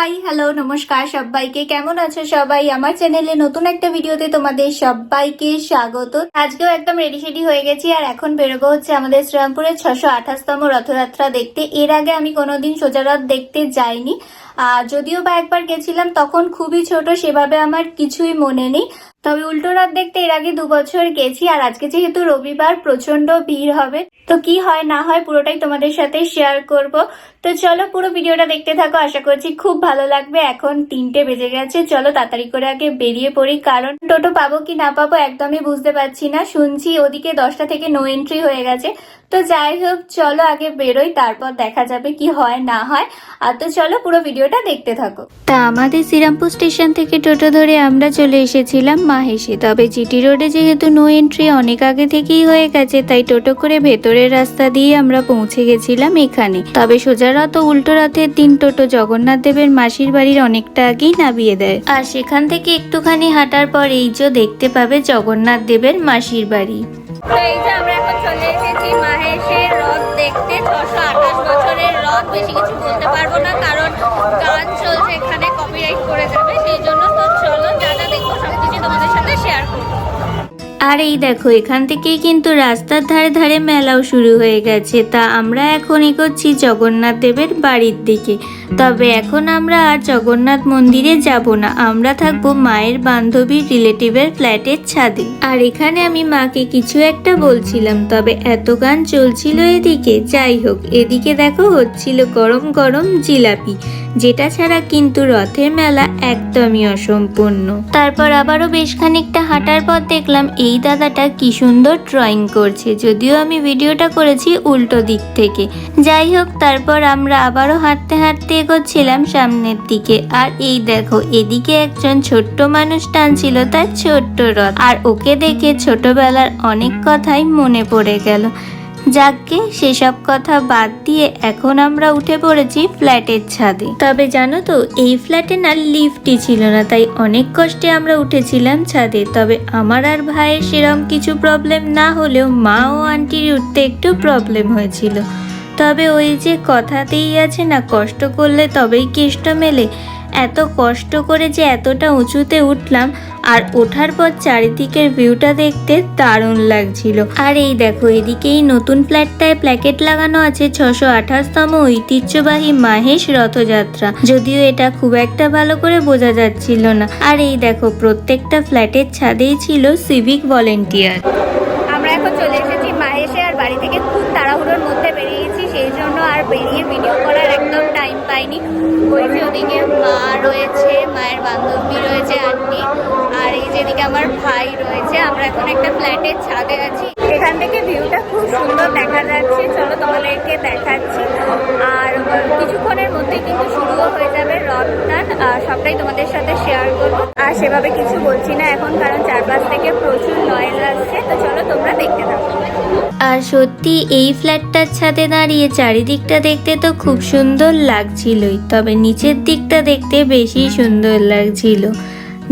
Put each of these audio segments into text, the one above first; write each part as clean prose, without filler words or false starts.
Hi hello নমস্কার সবাইকে, কেমন আছো সবাই? আমার চ্যানেলে নতুন একটা ভিডিওতে তোমাদের সবাইকে স্বাগত। আজকেও একদম রেডি সেডি হয়ে গেছি আর এখন বেরোবো হচ্ছে আমাদের শ্রীরামপুরের 628তম রথযাত্রা দেখতে। এর আগে আমি কোনোদিন সোজা রথ দেখতে যাইনি, যদিও বা একবার গেছিলাম, তখন খুবই ছোট, সেভাবে আমার কিছুই মনে নেই। তবে উল্টো রথ দেখতে এর আগে 2 বছর গেছি। আর আজকে যেহেতু রবিবার, প্রচন্ড ভিড় হবে, তো কি হয় না হয় পুরোটাই তোমাদের সাথে শেয়ার করব। তো চলো পুরো ভিডিওটা দেখতে থাকো, আশা করছি খুব ভালো লাগবে। এখন 3টে বেজে গেছে, চলো তাড়াতাড়ি করে আগে বেরিয়ে পড়ি, কারণ টোটো পাবো কি না পাবো একদমই বুঝতে পারছি না। শুনছি ওদিকে 10টা থেকে নো এন্ট্রি হয়ে গেছে। তো যাই হোক, চলো আগে বেরোই, তারপর দেখা যাবে কি হয় না হয়। আর তো চলো পুরো ভিডিওটা দেখতে থাকো। তা আমাদের শ্রীরামপুর স্টেশন থেকে টোটো ধরে আমরা চলে এসেছিলাম মাহেশে। তবে জিটি রোডে যেহেতু নো এন্ট্রি অনেক আগে থেকেই হয়ে গেছে, তাই টোটো করে ভেতরের রাস্তা দিয়ে আমরা পৌঁছে গেছিলাম এখানে। তবে সোজা রথ ও উল্টো রথের দিন টোটো জগন্নাথ দেবের মাসির বাড়ির অনেকটা আগেই নামিয়ে দেয়। আর সেখান থেকে একটুখানি হাঁটার পর এই যে দেখতে পাবে জগন্নাথ দেবের মাসির বাড়ি। তো এই যে আমরা এখন চলে এসেছি মাহেশের রথ দেখতে। 628 বছরের রথ, বেশি কিছু বলতে পারবো না কারণ গান চলছে, এখানে কপিরাইট করে যাবে, সেই জন্য। তো চলো যা যা দেখবো সবকিছু তোমাদের সাথে শেয়ার করবো। আর এই দেখো, এখান থেকেই কিন্তু রাস্তার ধারে ধারে মেলাও শুরু হয়ে গেছে। তা আমরা এখন এগোচ্ছি জগন্নাথ দেবের বাড়ির দিকে। তবে এখন আমরা আর জগন্নাথ মন্দিরে যাব না, আমরা থাকবো মায়ের বান্ধবীর রিলেটিভের ফ্ল্যাটের ছাদে। আর এখানে আমি মাকে কিছু একটা বলছিলাম, তবে এত গান চলছিল এদিকে। যাই হোক, এদিকে দেখো হচ্ছিল গরম গরম জিলাপি, যেটা ছাড়া কিন্তু রথের মেলা একদমই অসম্পূর্ণ। তারপর আবারও বেশ খানিকটা হাঁটার পর দেখলাম এই দাদাটা কি সুন্দর ড্রয়িং করছে, যদিও আমি ভিডিওটা করেছি উল্টো দিক থেকে। যাই হোক, তারপর আমরা আবারও হাঁটতে হাঁটতে এগোচ্ছিলাম সামনের দিকে। আর এই দেখো, এদিকে একজন ছোট্ট মানুষ টানছিল তার ছোট্ট রথ, আর ওকে দেখে ছোটবেলার অনেক কথাই মনে পড়ে গেল। যাকে সেসব কথা বাদ দিয়ে এখন আমরা উঠে পড়েছি ফ্ল্যাটের ছাদে। তবে জানো তো, এই ফ্ল্যাটে না লিফটই ছিল না, তাই অনেক কষ্টে আমরা উঠেছিলাম ছাদে। তবে আমার আর ভাইয়ের সেরকম কিছু প্রবলেম না হলেও মা ও আন্টির উঠতে একটু প্রবলেম হয়েছিল। তবে ওই যে কথাতেই আছে না, কষ্ট করলে তবেই কেষ্ট মেলে। এত কষ্ট করে যে এতটা উঁচুতে উঠলাম, আর ওঠার পর চারিদিকের ভিউটা দেখতে দারুণ লাগছিল। আর এই দেখো, এদিকেই নতুন ফ্ল্যাটটায় প্ল্যাকেট লাগানো আছে 628তম ঐতিহ্যবাহী মাহেশ রথযাত্রা, যদিও এটা খুব একটা ভালো করে বোঝা যাচ্ছিল না। আর এই দেখো, প্রত্যেকটা ফ্ল্যাটের ছাদেই ছিল সিভিক ভলেন্টিয়ার। আমরা এখন চলে এসেছি মাহেশে, আর বাড়ি থেকে খুব তাড়াহুড়োর মধ্যে বেরিয়েছি, সেই জন্য আর বেরিয়ে ভিডিও করার একদম টাইম পাইনি। ওই যে ওদিকে মা রয়েছে, মায়ের বান্ধবী রয়েছে, আন্টি, আর এই যেদিকে আমার ভাই রয়েছে। আমরা এখন একটা ফ্ল্যাটের ছাদে আছি, এখান থেকে ভিউটা খুব সুন্দর দেখা যাচ্ছে। চলো তোমাদেরকে দেখাচ্ছি। আর কিছুক্ষণের মধ্যে কিন্তু শুরুও হয়ে যাবে রথটান, সবটাই তোমাদের সাথে শেয়ার করবো। আর সেভাবে কিছু বলছি না এখন, কারণ চারপাশ থেকে প্রচুর নয়েজ আসছে। তো চলো তোমরা দেখতে থাকো। আর সত্যি এই ফ্ল্যাটটার ছাদে দাঁড়িয়ে চারিদিকটা দেখতে তো খুব সুন্দর লাগছিলই, তবে নিচের দিকটা দেখতে বেশি সুন্দর লাগছিল।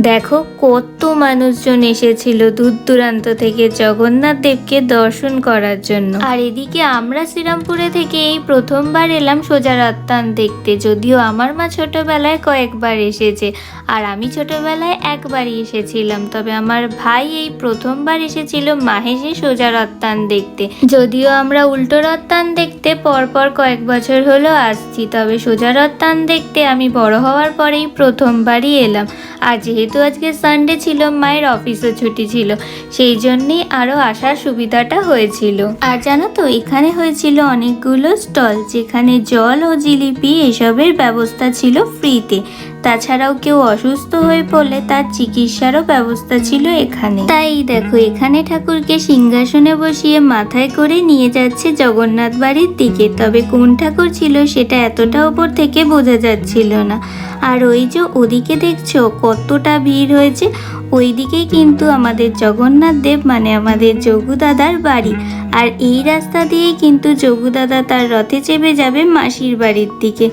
দেখো কত মানুষজন এসেছিল দূর দূরান্ত থেকে জগন্নাথ দেবকে দর্শন করার জন্য। আর এদিকে আমরা শ্রীরামপুরে থেকে এই প্রথমবার এলাম সোজা রথটান দেখতে, যদিও আমার মা ছোটবেলায় কয়েকবার এসেছে আর আমি ছোটবেলায় একবারই এসেছিলাম। তবে আমার ভাই এই প্রথমবার এসেছিল মাহেশে সোজা রথটান দেখতে, যদিও আমরা উল্টো রথটান দেখতে পরপর কয়েক বছর হলো আসছি। তবে সোজা রথটান দেখতে আমি বড় হওয়ার পরেই প্রথমবারই এলাম। আর যেহেতু আজকে সানডে ছিল, মায়ের অফিসও ছুটি ছিল, সেই জন্যই আরো আসার সুবিধাটা হয়েছিল। আর জানো তো, এখানে হয়েছিল অনেকগুলো স্টল, যেখানে জল ও জিলিপি এসবের ব্যবস্থা ছিল ফ্রিতে। তাছাড়াও কেউ অসুস্থ হয়ে পড়লে তার চিকিৎসারও ব্যবস্থা ছিল এখানে। তাই দেখো, এখানে ঠাকুরকে সিংহাসনে বসিয়ে মাথায় করে নিয়ে যাচ্ছে জগন্নাথ বাড়ির দিকে। তবে কোন ঠাকুর ছিল সেটা এতটা উপর থেকে বোঝা যাচ্ছিল না। আর ওই যে ওদিকে দেখছো কতটা ভিড় হয়েছে, ওইদিকেই কিন্তু আমাদের জগন্নাথ দেব মানে আমাদের যোগু দাদার বাড়ি। আর এই রাস্তা দিয়েই কিন্তু যোগু দাদা তার রথে চেপে যাবে মাসির বাড়ির দিকে।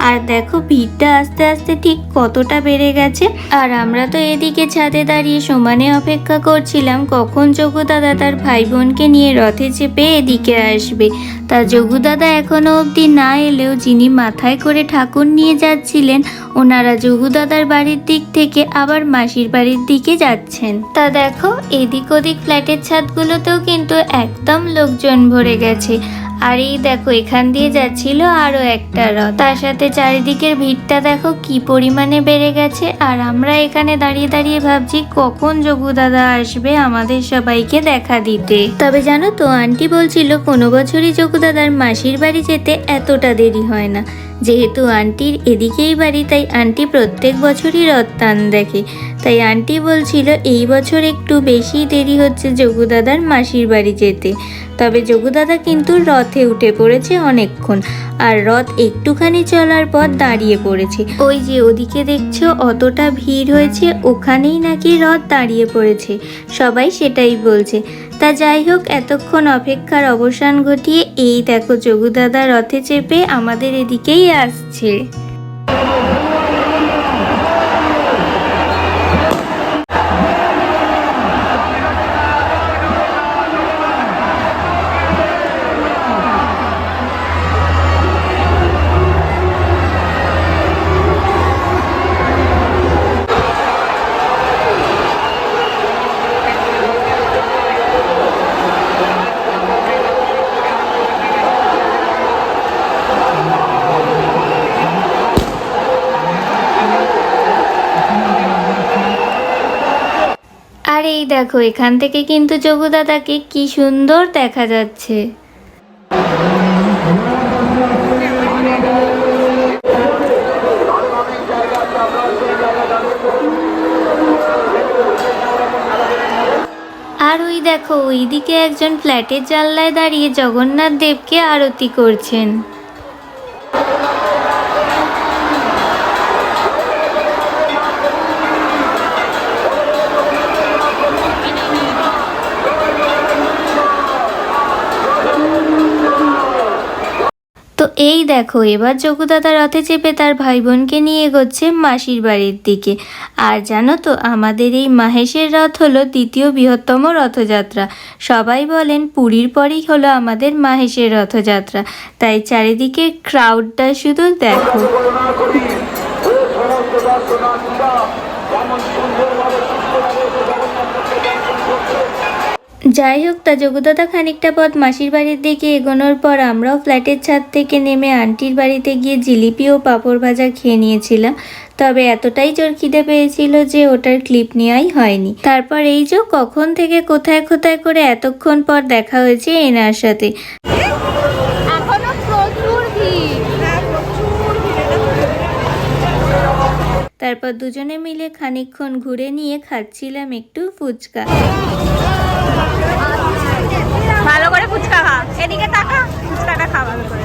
আর দেখো ভিড়টা আস্তে আস্তে ঠিক কতটা বেড়ে গেছে। আর আমরা তো এদিকে ছাদে দাঁড়িয়ে সমানে অপেক্ষা করছিলাম কখন যোগু দাদা তার ভাই বোনকে নিয়ে রথে চেপে এদিকে আসবে। তা যোগু দাদা এখনো অবধি না এলেও যিনি মাথায় করে ঠাকুর নিয়ে যাচ্ছিলেন ওনারা যোগু দাদার বাড়ির দিক থেকে আবার মাসির বাড়ির দিকে যাচ্ছেন। তা দেখো এদিক ওদিক ফ্ল্যাটের ছাদগুলোতেও কিন্তু একদম লোকজন ভরে গেছে। আর এই দেখো এখান দিয়ে যাচ্ছিল আরো একটা রথ, তার সাথে চারিদিকের ভিড়টা দেখো কি পরিমাণে বেড়ে গেছে। আর আমরা এখানে দাঁড়িয়ে দাঁড়িয়ে ভাবছি কখন যোগু দাদা আসবে আমাদের সবাইকে দেখা দিতে। তবে জানো তো আন্টি বলছিল কোনো বছরই যোগু দাদার মাসির বাড়ি যেতে এতটা দেরি হয় না। যেহেতু আন্টির এদিকেই বাড়ি তাই আন্টি প্রত্যেক বছরই রথ টান দেখে। তাই আন্টি বলছিল এই বছর একটু বেশি দেরি হচ্ছে যোগু দাদার মাসির বাড়ি যেতে। তবে যোগু দাদা কিন্তু রথে উঠে পড়েছে অনেকক্ষণ, আর রথ একটুখানি চলার পর দাঁড়িয়ে পড়েছে। ওই যে ওদিকে দেখছো অতটা ভিড় হয়েছে, ওখানেই নাকি রথ দাঁড়িয়ে পড়েছে, সবাই সেটাই বলছে। তা যাই হোক এতক্ষণ অপেক্ষার অবসান ঘটিয়ে এই দেখো যোগু দাদা রথে চেপে আমাদের এদিকেই আসছে। আর এই দেখো এখান থেকে কিন্তু যোগু দাদাকে কি সুন্দর দেখা যাচ্ছে। আর ওই দেখো ওইদিকে একজন ফ্ল্যাটের জানলায় দাঁড়িয়ে জগন্নাথ দেবকে আরতি করছেন। তো এই দেখো এবার যোগু দাদা রথে চেপে তার ভাই বোনকে নিয়ে এগোচ্ছে মাসির বাড়ির দিকে। আর জানো তো আমাদের এই মাহেশের রথ হলো দ্বিতীয় বৃহত্তম রথযাত্রা। সবাই বলেন পুরীর পরেই হলো আমাদের মাহেশের রথযাত্রা। তাই চারিদিকে ক্রাউডটা শুধু দেখো। যাই হোক তা যোগু দাদা খানিকটা পথ মাসির বাড়ির দিকে এগোনোর পর আমরাও ফ্ল্যাটের ছাদ থেকে নেমে আন্টির বাড়িতে গিয়ে জিলিপি ও পাঁপড় ভাজা খেয়ে নিয়েছিলাম। তবে এতটাই জোর খিদে পেয়েছিল যে ওটার ক্লিপ নেওয়াই হয়নি। তারপর এই যে কখন থেকে কোথায় কোথায় করে এতক্ষণ পর দেখা হয়েছে এনার সাথে। তারপর দুজনে মিলে খানিকক্ষণ ঘুরে নিয়ে খাচ্ছিলাম একটু ফুচকা। ভালো করে ফুচকা খা, এদিকে তাকা, ফুচকাটা খা ভালো করে।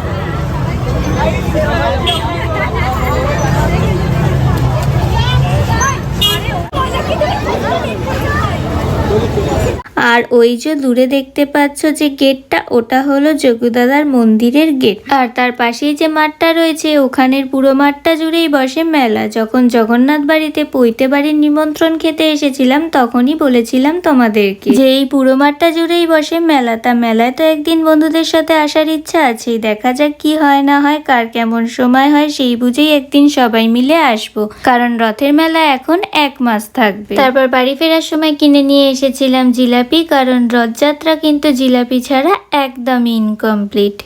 আর ওই যে দূরে দেখতে পাচ্ছ যে গেটটা, ওটা হলো যোগু দাদার মন্দিরের গেট। আর তার পাশেই যে মাঠটা রয়েছে ওখানের পুরো মাঠটা জুড়েই বসে মেলা। যখন জগন্নাথ বাড়িতে পৈতে বাড়ির নিমন্ত্রণ খেতে এসেছিলাম তখনই বলেছিলাম তোমাদেরকে যে এই পুরো মাঠটা জুড়েই বসে মেলা। তা মেলায় তো একদিন বন্ধুদের সাথে আসার ইচ্ছা আছেই, দেখা যাক কি হয় না হয়, কার কেমন সময় হয় সেই বুঝেই একদিন সবাই মিলে আসবো, কারণ রথের মেলা এখন 1 মাস থাকবে। তারপর বাড়ি ফেরার সময় কিনে নিয়ে এসেছিলাম জিলাপি, কারণ রথযাত্রা কিন্তু জিলাপি ছাড়া একদমই ইনকমপ্লিট।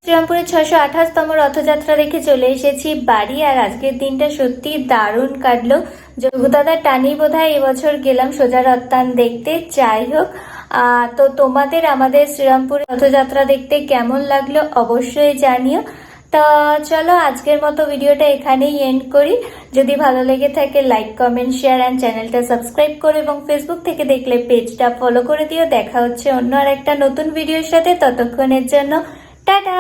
শ্রীরামপুরের 628তম রথযাত্রা দেখে চলে এসেছি বাড়ি। আর আজকের দিনটা সত্যি দারুণ কাটলো। যোগু দাদার টানি বোধহয় এবছর গেলাম সোজা রথটান দেখতে। যাই হোক তো তোমাদের আমাদের শ্রীরামপুরের রথযাত্রা দেখতে কেমন লাগলো অবশ্যই জানিও। তা চলো আজকের মতো ভিডিওটা এখানেই এন্ড করি। যদি ভালো লেগে থাকে লাইক কমেন্ট শেয়ার অ্যান্ড চ্যানেলটা সাবস্ক্রাইব করো, এবং ফেসবুক থেকে দেখলে পেজটা ফলো করে দিও। দেখা হচ্ছে অন্য আর একটা নতুন ভিডিওর সাথে। ততক্ষণের জন্য টাটা।